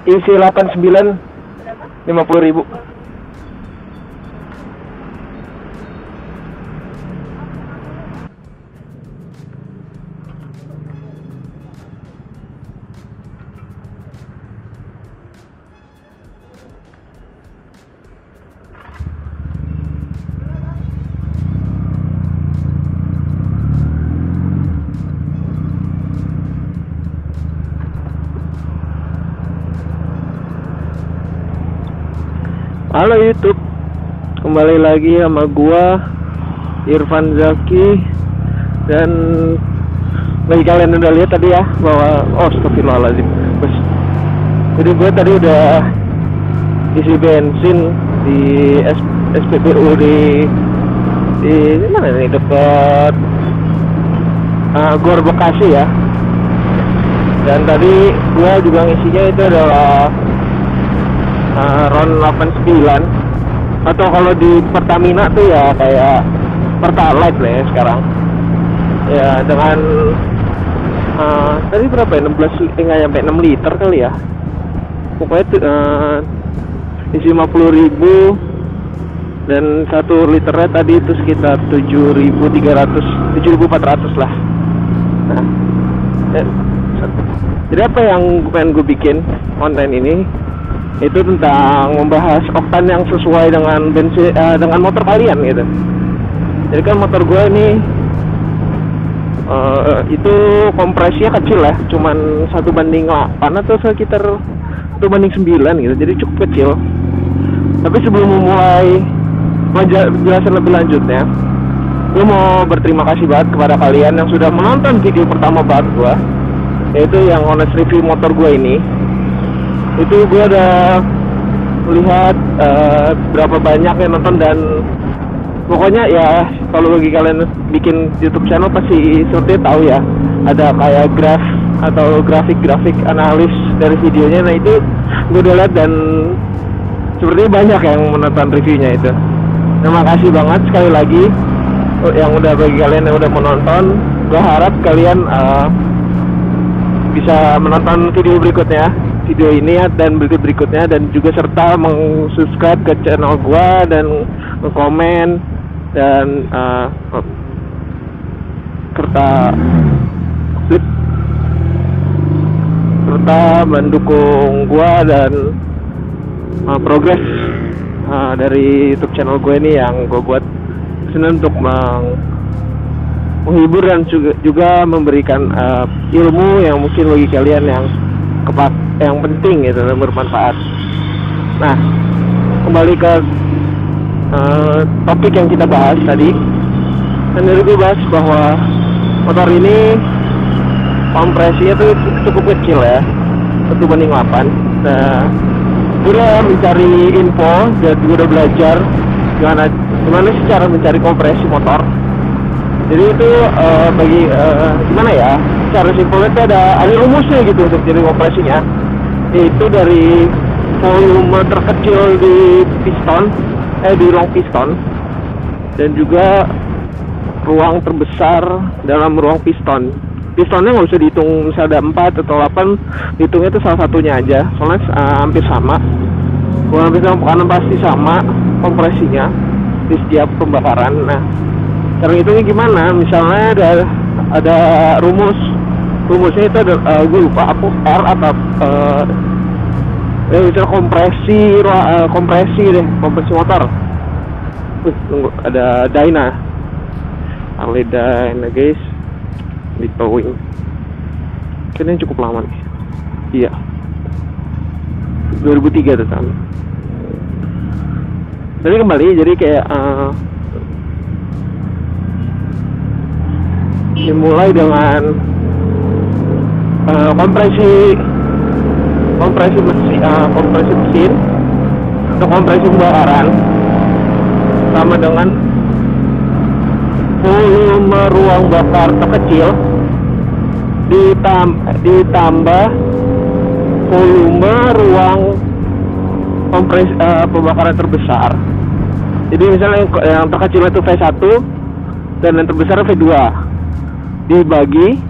isi 89 50.000. Halo YouTube, kembali lagi sama gua Irfan Zaki. Dan bagi kalian udah lihat tadi ya bahwa astagfirullahaladzim, bos. Jadi gua tadi udah isi bensin di SPBU di mana nih, dekat Gor Bekasi ya. Dan tadi gua juga ngisinya itu adalah RON 89, atau kalau di Pertamina tuh ya kayak Pertalite lah ya sekarang ya, dengan tadi berapa ya, 16, nggak nyampe 6 liter kali ya pokoknya isi 50.000. Dan 1 liternya tadi itu sekitar 7.300 7.400 lah. Nah jadi apa yang pengen gue bikin konten ini itu tentang membahas oktan yang sesuai dengan bensin, dengan motor kalian gitu. Jadi kan motor gue ini itu kompresinya kecil ya, cuman 1:8 atau sekitar 1:9 gitu, jadi cukup kecil. Tapi sebelum memulai penjelasan lebih lanjutnya, gue mau berterima kasih banget kepada kalian yang sudah menonton video pertama banget gue, yaitu yang honest review motor gue ini. Itu gue udah melihat berapa banyak yang nonton, dan pokoknya ya kalau bagi kalian bikin YouTube channel pasti seperti tahu ya, ada kayak graf atau grafik analis dari videonya. Nah itu gue udah lihat dan sepertinya banyak yang menonton reviewnya itu. Terima kasih banget sekali lagi yang udah, bagi kalian yang udah menonton. Gue harap kalian bisa menonton video berikutnya, video ini ya, dan berikutnya, dan juga serta subscribe ke channel gua dan komen dan serta mendukung gua dan progres dari YouTube channel gue ini yang gue buat senang untuk menghibur dan juga memberikan ilmu yang mungkin bagi kalian yang penting gitu dan bermanfaat. Nah, kembali ke topik yang kita bahas tadi. Dan dari gue bahas bahwa motor ini kompresinya tuh cukup kecil ya, 1:8. Nah, gue udah mencari info dan gue udah belajar gimana sih cara mencari kompresi motor. Jadi itu gimana ya, cara simpelnya itu ada rumusnya gitu untuk jadi kompresinya. Itu dari volume terkecil di ruang piston, dan juga ruang terbesar dalam ruang piston. Pistonnya nggak usah dihitung misalnya ada 4 atau 8, hitungnya itu salah satunya aja, soalnya hampir sama. Karena pasti sama kompresinya di setiap pembakaran. Nah, cara hitungnya gimana? Misalnya ada rumusnya itu ada, gue lupa apa, R atau misalnya kompresi motor. Tunggu, ada Dyna, Harley Dyna guys, di towing. Kayaknya cukup lama nih. Iya, 2003 tuh kan. Tapi kembali, jadi kayak dimulai dengan kompresi mesin atau kompresi pembakaran, sama dengan volume ruang bakar terkecil ditambah volume ruang pembakaran terbesar. Jadi misalnya yang terkecil itu V1 dan yang terbesar V2 dibagi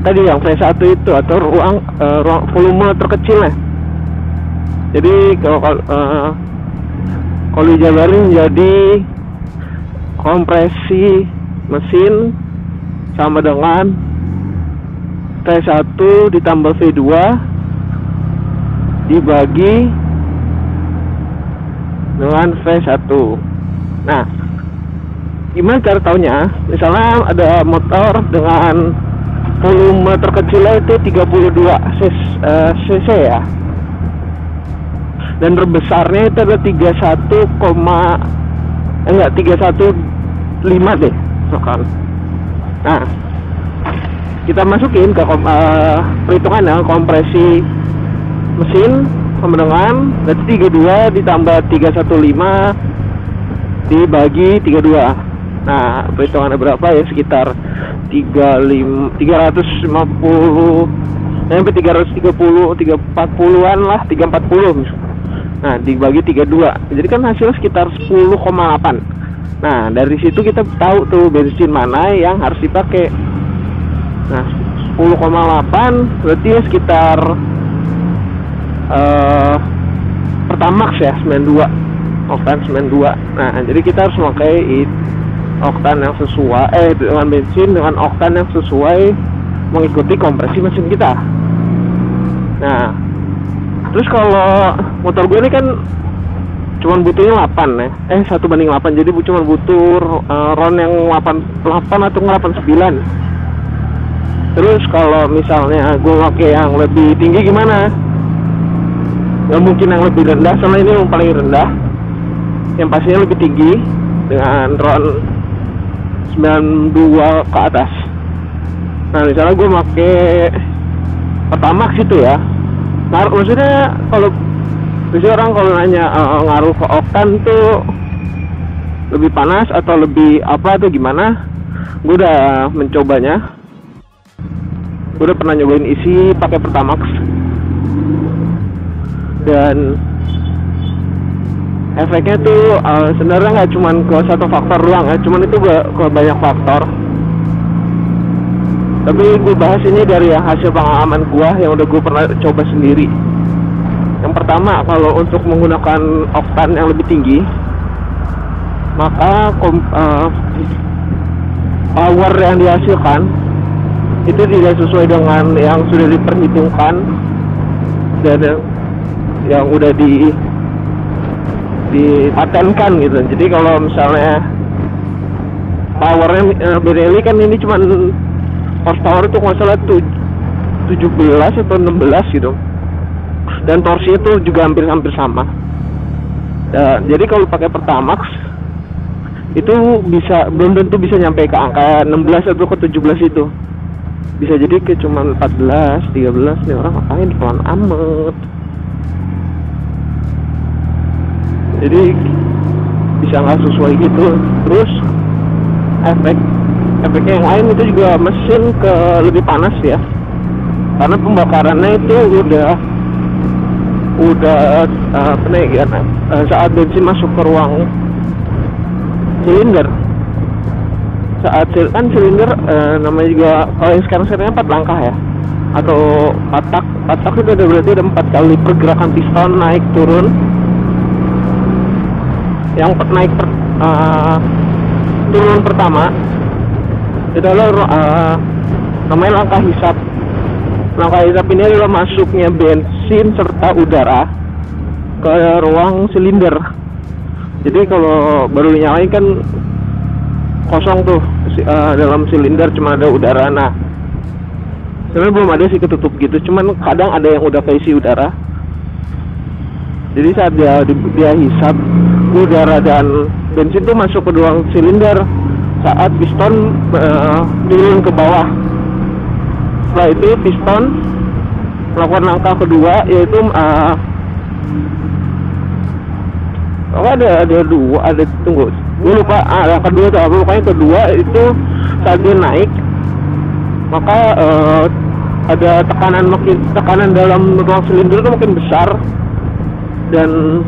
tadi yang V1 itu atau ruang volume terkecilnya. Jadi kalau dijabarin jadi kompresi mesin sama dengan V1 ditambah V2 dibagi dengan V1. Nah, gimana cara taunya? Misalnya ada motor dengan volume terkecilnya itu 32 cc ya, dan terbesarnya itu ada 315 deh misalkan. Nah, kita masukin ke perhitungannya kompresi mesin sama dengan berarti 32 ditambah 315 dibagi 32. Nah, perhitungannya berapa ya? Sekitar 350 sampai 340-an lah, 340. Nah, dibagi 32. Jadi kan hasilnya sekitar 10,8. Nah, dari situ kita tahu tuh bensin mana yang harus dipakai. Nah, 10,8 berarti ya sekitar Pertamax ya, 92. Oktan 92. Nah, jadi kita harus memakai oktan yang sesuai dengan bensin dengan oktan yang sesuai mengikuti kompresi mesin kita. Nah, terus kalau motor gue ini kan cuman butuhnya 8 ya, 1:8, jadi cuma butuh ron yang 88 atau 89. Terus kalau misalnya gue pakai yang lebih tinggi gimana? Nggak mungkin yang lebih rendah, soalnya ini yang paling rendah, yang pastinya lebih tinggi dengan ron 92 ke atas. Nah, misalnya gue pakai Pertamax itu ya. Nah, maksudnya kalau biasanya orang kalau nanya ngaruh ke oktan tuh lebih panas atau lebih apa atau gimana, gue udah mencobanya. Gue udah pernah nyobain isi pakai Pertamax, dan efeknya tuh sebenarnya nggak cuma ke satu faktor doang ya, cuman itu ke banyak faktor. Tapi gue bahas ini dari hasil pengalaman gue yang udah gue pernah coba sendiri. Yang pertama, kalau untuk menggunakan oktan yang lebih tinggi, maka power yang dihasilkan itu tidak sesuai dengan yang sudah diperhitungkan dan yang udah dipatenkan gitu. Jadi kalau misalnya powernya Benelli kan ini cuma horsepower itu nggak salah 17 atau 16 gitu, dan torsi itu juga hampir sama. Jadi kalau pakai Pertamax itu belum tentu bisa nyampe ke angka 16 atau ke 17 itu. Bisa jadi ke cuma 14, 13. Nih orang ngapain pelan amat. Jadi bisa nggak sesuai gitu. Terus efeknya yang lain itu juga mesin ke lebih panas ya, karena pembakarannya itu udah penegaan saat bensin masuk ke ruang silinder. Saat kan silinder namanya juga kalau yang sekarang serinya 4 langkah ya, atau patak itu udah berarti ada 4 kali pergerakan piston naik turun. Yang turun pertama itu adalah namanya langkah hisap. Langkah hisap ini adalah masuknya bensin serta udara ke ruang silinder. Jadi kalau baru dinyalain kan kosong tuh dalam silinder, cuma ada udara. Nah, sebenarnya belum ada sih ketutup gitu, cuman kadang ada yang udah keisi udara. Jadi saat dia hisap, udara dan bensin tuh masuk ke ruang silinder saat piston turun ke bawah. Setelah itu piston melakukan langkah kedua, yaitu tunggu, gue lupa yang kedua itu apa. Pokoknya kedua itu saat dia naik, maka ada tekanan dalam ruang silinder itu makin besar, dan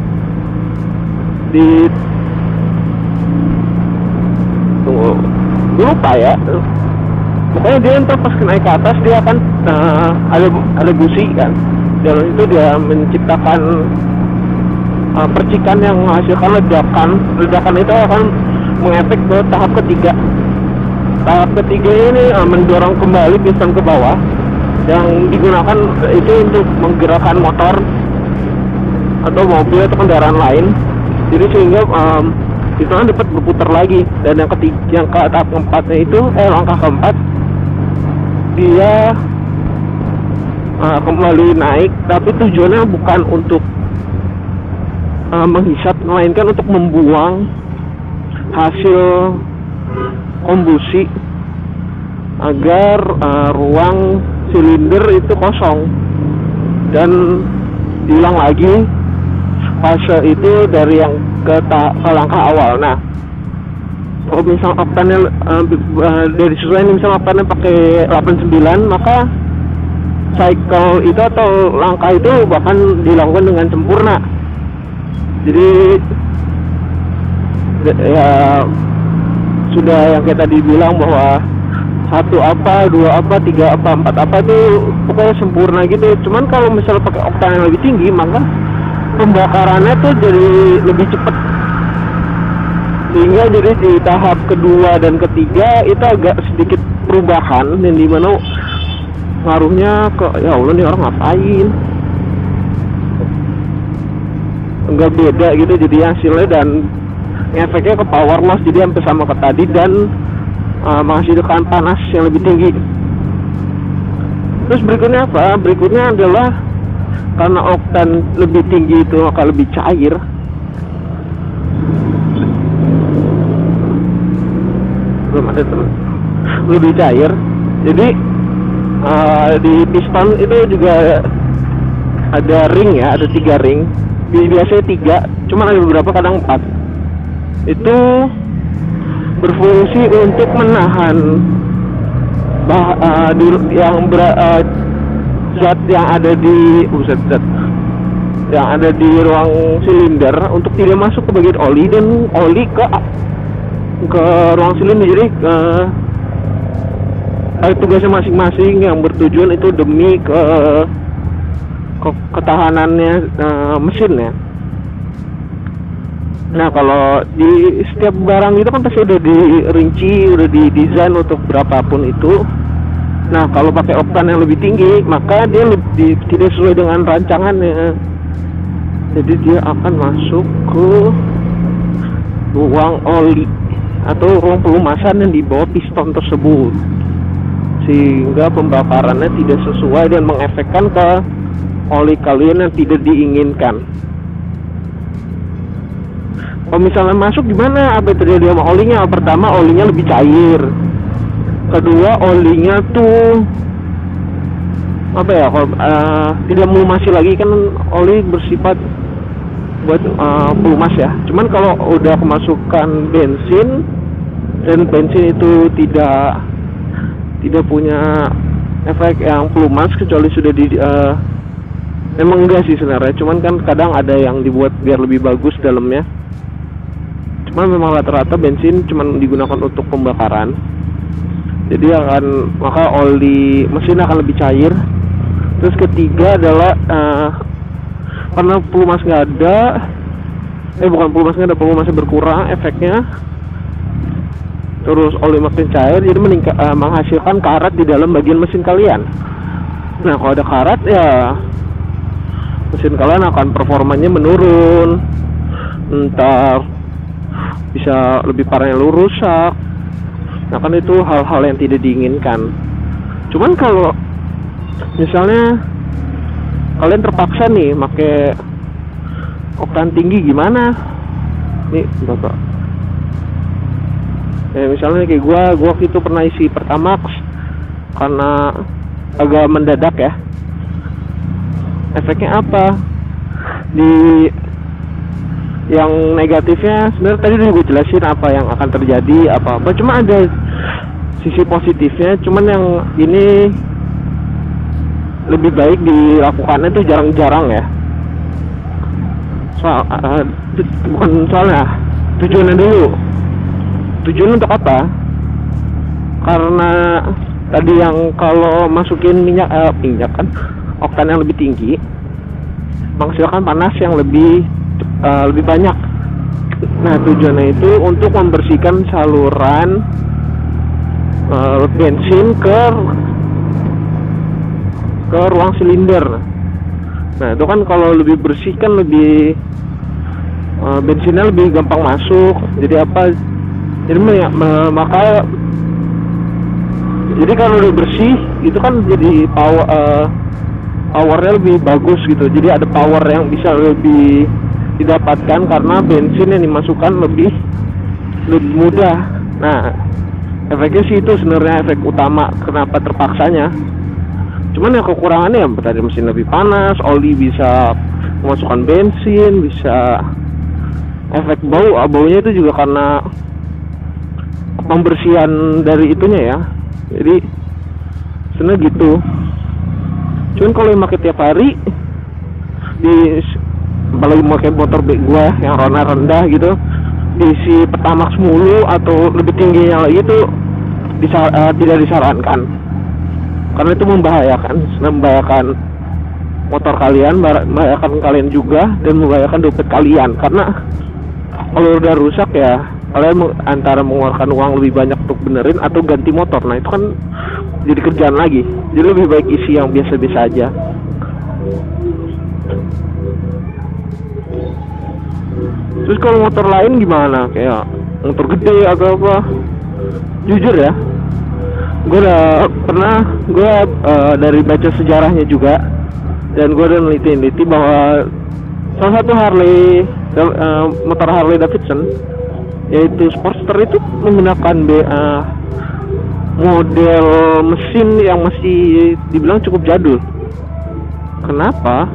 gue lupa ya, pokoknya dia ntar pas naik ke atas dia akan ada busi kan, dan itu dia menciptakan percikan yang menghasilkan ledakan. Ledakan itu akan mengefek ke tahap ketiga. Tahap ketiga ini mendorong kembali piston ke bawah, yang digunakan itu untuk menggerakkan motor atau mobil atau kendaraan lain. Jadi sehingga piston dapat berputar lagi. Dan yang ketiga, yang ke tahap keempatnya itu langkah keempat, dia kembali naik, tapi tujuannya bukan untuk menghisap, melainkan untuk membuang hasil kombusi agar ruang silinder itu kosong dan hilang lagi fase itu dari yang ke langkah awal. Nah, kalau misal oktannya dari sesuai misal oktannya pakai 89, maka cycle itu atau langkah itu bahkan dilakukan dengan sempurna. Jadi ya sudah yang kayak tadi bilang bahwa 1 apa, 2 apa, 3 apa, 4 apa itu pokoknya sempurna gitu. Cuman kalau misalnya pakai oktan yang lebih tinggi, maka pembakarannya tuh jadi lebih cepat. Sehingga jadi di tahap kedua dan ketiga itu agak sedikit perubahan, dan dimana ngaruhnya ke ya Allah nih orang ngapain, enggak beda gitu jadi hasilnya, dan efeknya ke power loss jadi hampir sama ke tadi, dan menghasilkan panas yang lebih tinggi. Terus berikutnya apa? Berikutnya adalah karena oktan lebih tinggi itu maka lebih cair. Belum ada teman. Lebih cair. Jadi di piston itu juga ada ring ya, ada 3 ring. Biasanya 3, cuman ada beberapa kadang 4. Itu berfungsi untuk menahan zat yang ada di zat yang ada di ruang silinder untuk tidak masuk ke bagian oli, dan oli ke ruang silinder. Jadi tugasnya masing-masing yang bertujuan itu demi ketahanannya mesin ya. Nah, kalau di setiap barang itu kan pasti udah dirinci, udah didesain untuk berapapun itu. Nah, kalau pakai oktan yang lebih tinggi, maka dia tidak sesuai dengan rancangannya. Jadi dia akan masuk ke ruang oli atau ruang pelumasan yang di bawah piston tersebut, sehingga pembakarannya tidak sesuai dan mengefekkan ke oli kalian yang tidak diinginkan. Kalau misalnya masuk gimana? Apa yang terjadi sama olinya? Pertama, olinya lebih cair. Kedua, olinya tuh apa ya? Kalau tidak melumasi lagi, kan oli bersifat buat pelumas ya. Cuman kalau udah kemasukan bensin, dan bensin itu tidak punya efek yang pelumas kecuali sudah memang enggak sih sebenarnya. Cuman kan kadang ada yang dibuat biar lebih bagus dalamnya. Cuman memang rata-rata bensin cuman digunakan untuk pembakaran. Jadi maka oli mesin akan lebih cair. Terus ketiga adalah karena pelumas nggak ada, bukan pelumas nggak ada, pelumasnya berkurang efeknya. Terus oli makin cair, jadi menghasilkan karat di dalam bagian mesin kalian. Nah, kalau ada karat ya mesin kalian akan performanya menurun. Entar bisa lebih parahnya rusak. Nah, kan itu hal-hal yang tidak diinginkan. Cuman kalau misalnya kalian terpaksa nih pakai oktan tinggi, gimana? Nih, Bapak. Misalnya kayak gua waktu itu pernah isi Pertamax karena agak mendadak ya. Efeknya apa? Yang negatifnya sebenarnya tadi udah gue jelasin apa yang akan terjadi, apa-apa. Cuma ada sisi positifnya, cuman yang ini lebih baik dilakukannya tuh jarang-jarang ya. Bukan soalnya tujuannya dulu. Tujuan untuk apa? Karena tadi yang kalau masukin minyak kan oktan yang lebih tinggi menghasilkan panas yang lebih banyak. Nah, tujuannya itu untuk membersihkan saluran bensin ke ruang silinder. Nah, itu kan kalau lebih bersih kan lebih bensinnya lebih gampang masuk. Jadi apa? Jadi maka jadi kalau udah bersih itu kan jadi powernya lebih bagus gitu. Jadi ada power yang bisa lebih didapatkan karena bensin yang dimasukkan lebih mudah. Nah, efeknya sih itu sebenarnya efek utama kenapa terpaksanya. Cuman yang kekurangannya ya tadi mesin lebih panas, oli bisa memasukkan bensin, bisa efek baunya itu juga karena pembersihan dari itunya ya. Jadi sebenarnya gitu. Cuman kalau yang pakai tiap hari apalagi pakai motor gua yang warna rendah gitu, diisi Pertamax mulu atau lebih tingginya lagi itu tidak disarankan karena itu membahayakan motor kalian, membahayakan kalian juga, dan membahayakan dompet kalian. Karena kalau udah rusak ya kalian antara mengeluarkan uang lebih banyak untuk benerin atau ganti motor. Nah, itu kan jadi kerjaan lagi. Jadi lebih baik isi yang biasa-biasa aja. Terus kalau motor lain gimana? Kayak motor gede atau apa? Jujur ya, gue dari baca sejarahnya juga, dan gue udah neliti bahwa salah satu motor Harley Davidson yaitu Sportster itu menggunakan model mesin yang masih dibilang cukup jadul. Kenapa?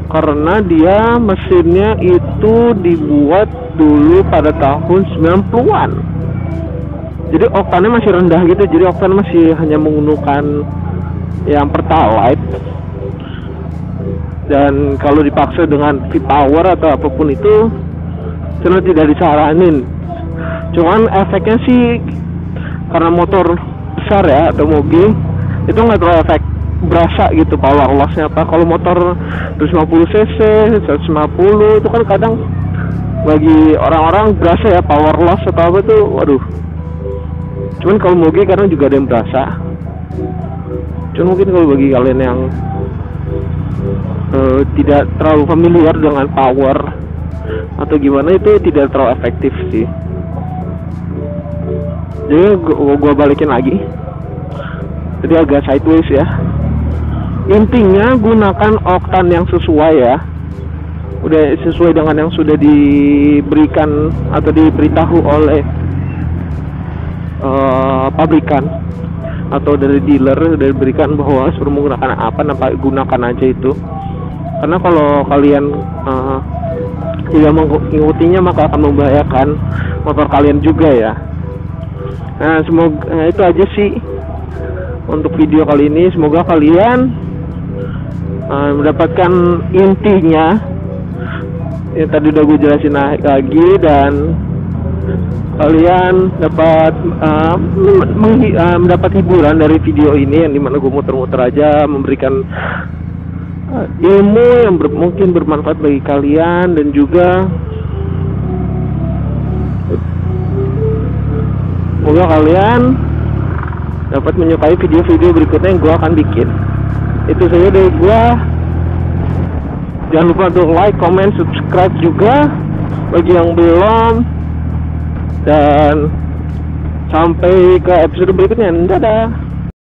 Karena dia mesinnya itu dibuat dulu pada tahun 90-an. Jadi oktannya masih rendah gitu. Jadi oktan masih hanya menggunakan yang Pertalite. Dan kalau dipaksa dengan V-Power atau apapun itu sebenarnya tidak disaranin. Cuman efeknya sih karena motor besar ya atau mobil itu nggak terlalu efek berasa gitu power loss-nya apa. Kalau motor 150 cc, 150 itu kan kadang bagi orang-orang berasa ya power loss atau apa tuh, waduh. Cuman kalau moge kadang juga ada yang berasa. Cuman mungkin kalau bagi kalian yang tidak terlalu familiar dengan power atau gimana, itu tidak terlalu efektif sih. Jadi gua balikin lagi. Jadi agak sideways ya. Intinya gunakan oktan yang sesuai ya. Udah sesuai dengan yang sudah diberikan atau diberitahu oleh pabrikan atau dari dealer, udah diberikan bahwa suruh menggunakan apa, gunakan aja itu. Karena kalau kalian tidak mengikutinya maka akan membahayakan motor kalian juga ya. Nah, semoga itu aja sih untuk video kali ini. Semoga kalian mendapatkan intinya yang tadi udah gue jelasin lagi, dan kalian dapat mendapat hiburan dari video ini yang dimana gue muter-muter aja memberikan ilmu yang mungkin bermanfaat bagi kalian, dan juga semoga kalian dapat menyukai video-video berikutnya yang gue akan bikin. Itu saja dari gue. Jangan lupa untuk like, comment, subscribe juga bagi yang belum. Dan sampai ke episode berikutnya. Dadah.